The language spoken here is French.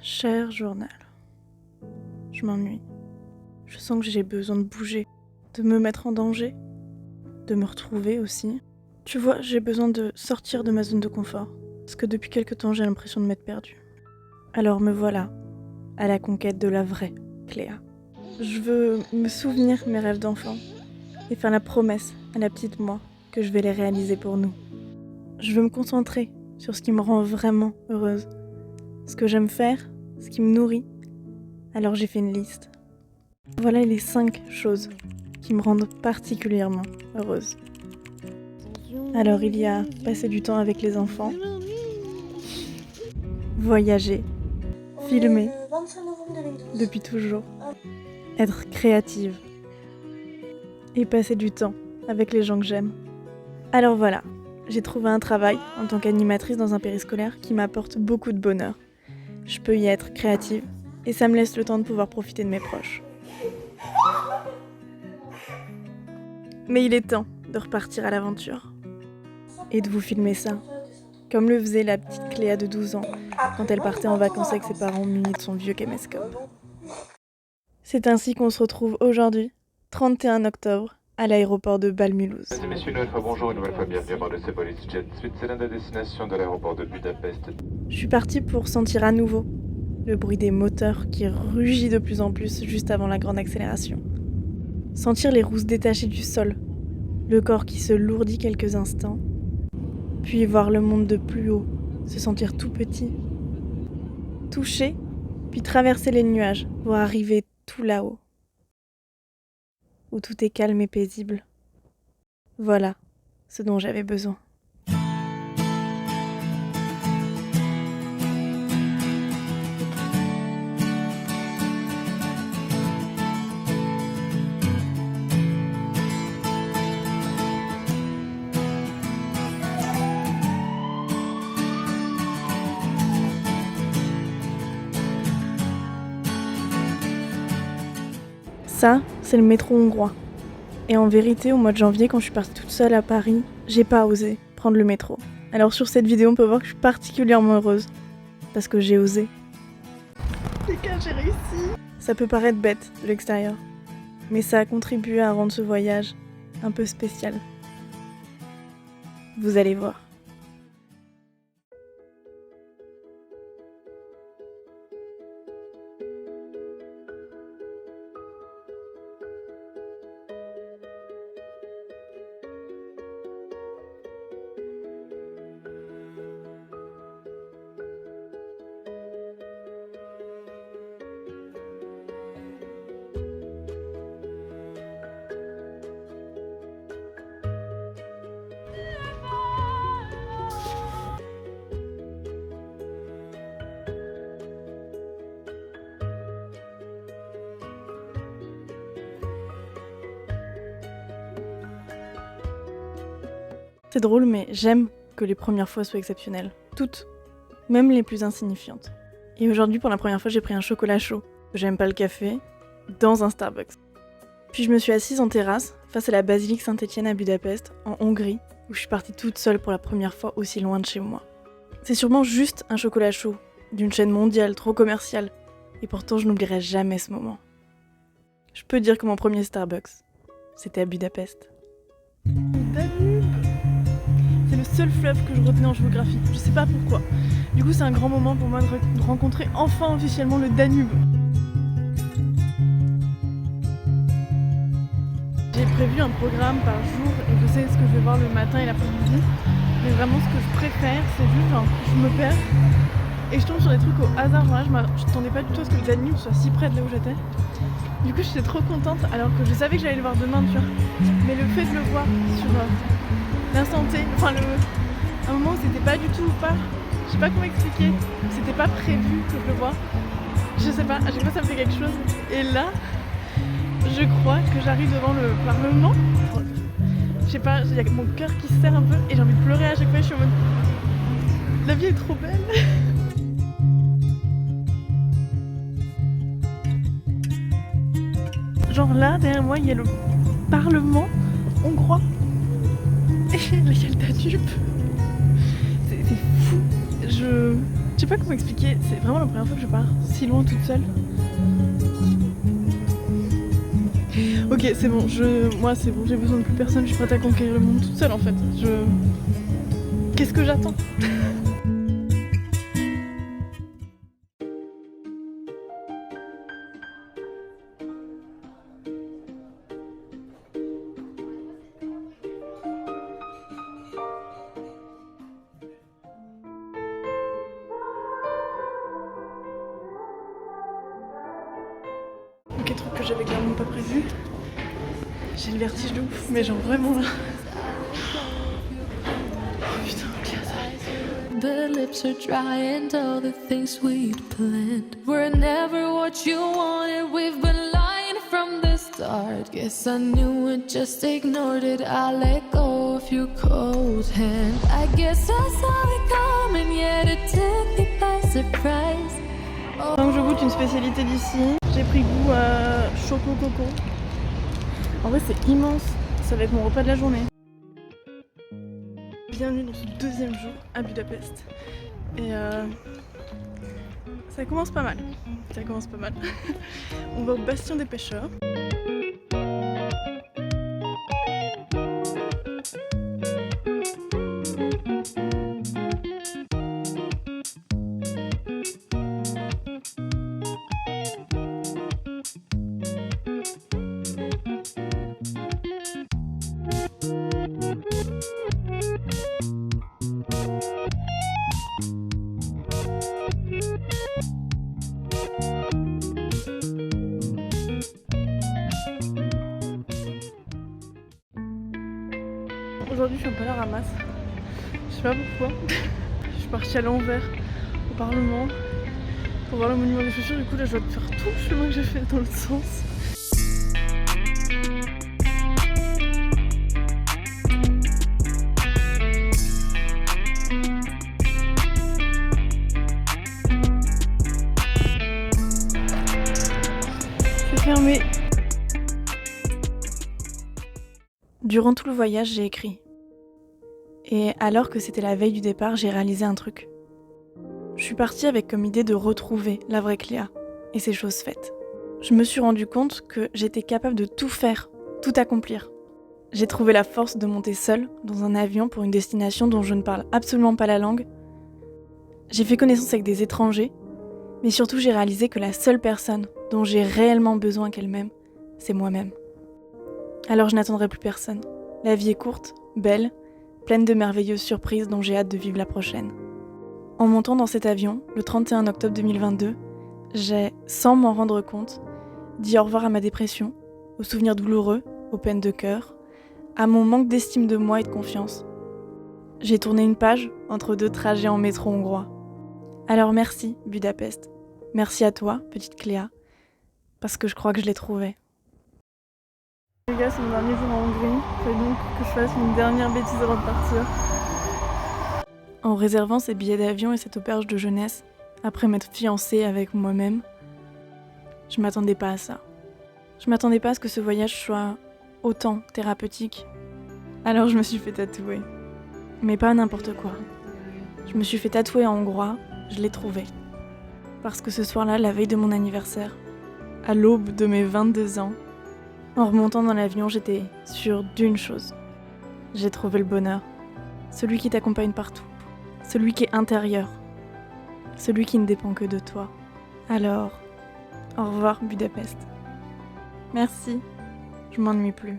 Cher journal, je m'ennuie. Je sens que j'ai besoin de bouger, de me mettre en danger, de me retrouver aussi. Tu vois, j'ai besoin de sortir de ma zone de confort, parce que depuis quelque temps j'ai l'impression de m'être perdue. Alors me voilà, à la conquête de la vraie Cléa. Je veux me souvenir mes rêves d'enfant, et faire la promesse à la petite moi que je vais les réaliser pour nous. Je veux me concentrer sur ce qui me rend vraiment heureuse, ce que j'aime faire, ce qui me nourrit. Alors j'ai fait une liste. Voilà les 5 choses qui me rendent particulièrement heureuse. Alors il y a passer du temps avec les enfants, voyager, filmer, depuis toujours, être créative et passer du temps avec les gens que j'aime. Alors voilà, j'ai trouvé un travail en tant qu'animatrice dans un périscolaire qui m'apporte beaucoup de bonheur. Je peux y être créative et ça me laisse le temps de pouvoir profiter de mes proches. Mais il est temps de repartir à l'aventure et de vous filmer ça, comme le faisait la petite Cléa de 12 ans quand elle partait en vacances avec ses parents munis de son vieux caméscope. C'est ainsi qu'on se retrouve aujourd'hui, 31 octobre, à l'aéroport de Bâle-Mulhouse. Mesdames et messieurs, une nouvelle fois bonjour, une nouvelle fois bienvenue à bord de ce Police Jet Switzerland à destination de l'aéroport de Budapest. Je suis partie pour sentir à nouveau le bruit des moteurs qui rugit de plus en plus juste avant la grande accélération. Sentir les roues se détacher du sol, le corps qui se lourdit quelques instants, puis voir le monde de plus haut, se sentir tout petit, toucher, puis traverser les nuages pour arriver tout là-haut, où tout est calme et paisible. Voilà ce dont j'avais besoin. Ça, c'est le métro hongrois. Et en vérité, au mois de janvier, quand je suis partie toute seule à Paris, j'ai pas osé prendre le métro. Alors sur cette vidéo, on peut voir que je suis particulièrement heureuse. Parce que j'ai osé. Les gars, j'ai réussi. Ça peut paraître bête de l'extérieur. Mais ça a contribué à rendre ce voyage un peu spécial. Vous allez voir. C'est drôle, mais j'aime que les premières fois soient exceptionnelles. Toutes. Même les plus insignifiantes. Et aujourd'hui, pour la première fois, j'ai pris un chocolat chaud. J'aime pas le café. Dans un Starbucks. Puis je me suis assise en terrasse, face à la basilique Saint-Étienne à Budapest, en Hongrie, où je suis partie toute seule pour la première fois aussi loin de chez moi. C'est sûrement juste un chocolat chaud, d'une chaîne mondiale, trop commerciale. Et pourtant, je n'oublierai jamais ce moment. Je peux dire que mon premier Starbucks, c'était à Budapest. C'est le seul fleuve que je retenais en géographie, je sais pas pourquoi. Du coup c'est un grand moment pour moi de rencontrer enfin officiellement le Danube. J'ai prévu un programme par jour et je sais ce que je vais voir le matin et l'après-midi. Mais vraiment ce que je préfère c'est juste genre je me perds et je tombe sur des trucs au hasard. Genre là je m'attendais pas du tout à ce que le Danube soit si près de là où j'étais. Du coup j'étais trop contente alors que je savais que j'allais le voir demain tu vois. Mais le fait de le voir sur l'instant T, enfin un moment où c'était pas du tout pas, je sais pas comment expliquer, c'était pas prévu que je le vois. Je sais pas, à chaque fois ça me fait quelque chose. Et là, je crois que j'arrive devant le Parlement. Je sais pas, il y a mon cœur qui se serre un peu et j'ai envie de pleurer à chaque fois, je suis en mode la vie est trop belle. Genre là, derrière moi, il y a le Parlement hongrois. Et là, il y a le Danube. C'est fou. Je sais pas comment expliquer, c'est vraiment la première fois que je pars si loin toute seule. Ok, c'est bon, moi c'est bon, j'ai besoin de plus personne, je suis prête à conquérir le monde toute seule en fait. Qu'est-ce que j'attends? Ok, truc que j'avais clairement pas prévu. J'ai le vertige de ouf, mais genre vraiment là. Putain, ok. The lips are dry and all the things we'd planned were never what you wanted. We've been lying from the start. Guess I knew it, just ignored it. I let go of your cold hand. I guess I saw it coming, yet it took me by surprise. Donc je goûte une spécialité d'ici. J'ai pris goût à Choco Coco. En vrai c'est immense, ça va être mon repas de la journée. Bienvenue dans ce deuxième jour à Budapest. Et ça commence pas mal. Ça commence pas mal. On va au Bastion des Pêcheurs. Aujourd'hui je suis un peu à la ramasse. Je sais pas pourquoi. Je suis partie à l'envers au Parlement pour voir le monument des chaussures. Du coup là je dois faire tout le chemin que j'ai fait dans l'autre sens. C'est fermé. Durant tout le voyage, j'ai écrit. Et alors que c'était la veille du départ, j'ai réalisé un truc. Je suis partie avec comme idée de retrouver la vraie Cléa, et c'est chose faite. Je me suis rendu compte que j'étais capable de tout faire, tout accomplir. J'ai trouvé la force de monter seule dans un avion pour une destination dont je ne parle absolument pas la langue. J'ai fait connaissance avec des étrangers, mais surtout j'ai réalisé que la seule personne dont j'ai réellement besoin qu'elle m'aime, c'est moi-même. Alors je n'attendrai plus personne. La vie est courte, belle, pleine de merveilleuses surprises dont j'ai hâte de vivre la prochaine. En montant dans cet avion, le 31 octobre 2022, j'ai, sans m'en rendre compte, dit au revoir à ma dépression, aux souvenirs douloureux, aux peines de cœur, à mon manque d'estime de moi et de confiance. J'ai tourné une page entre 2 trajets en métro hongrois. Alors merci, Budapest. Merci à toi, petite Cléa, parce que je crois que je l'ai trouvée. Les gars, c'est mon dernier jour en Hongrie, il faut donc que je fasse une dernière bêtise avant de partir. En réservant ces billets d'avion et cette auberge de jeunesse, après m'être fiancée avec moi-même, je m'attendais pas à ça. Je m'attendais pas à ce que ce voyage soit autant thérapeutique. Alors je me suis fait tatouer. Mais pas n'importe quoi. Je me suis fait tatouer en hongrois, je l'ai trouvé. Parce que ce soir-là, la veille de mon anniversaire, à l'aube de mes 22 ans, en remontant dans l'avion, j'étais sûre d'une chose. J'ai trouvé le bonheur. Celui qui t'accompagne partout. Celui qui est intérieur. Celui qui ne dépend que de toi. Alors, au revoir Budapest. Merci, je m'ennuie plus.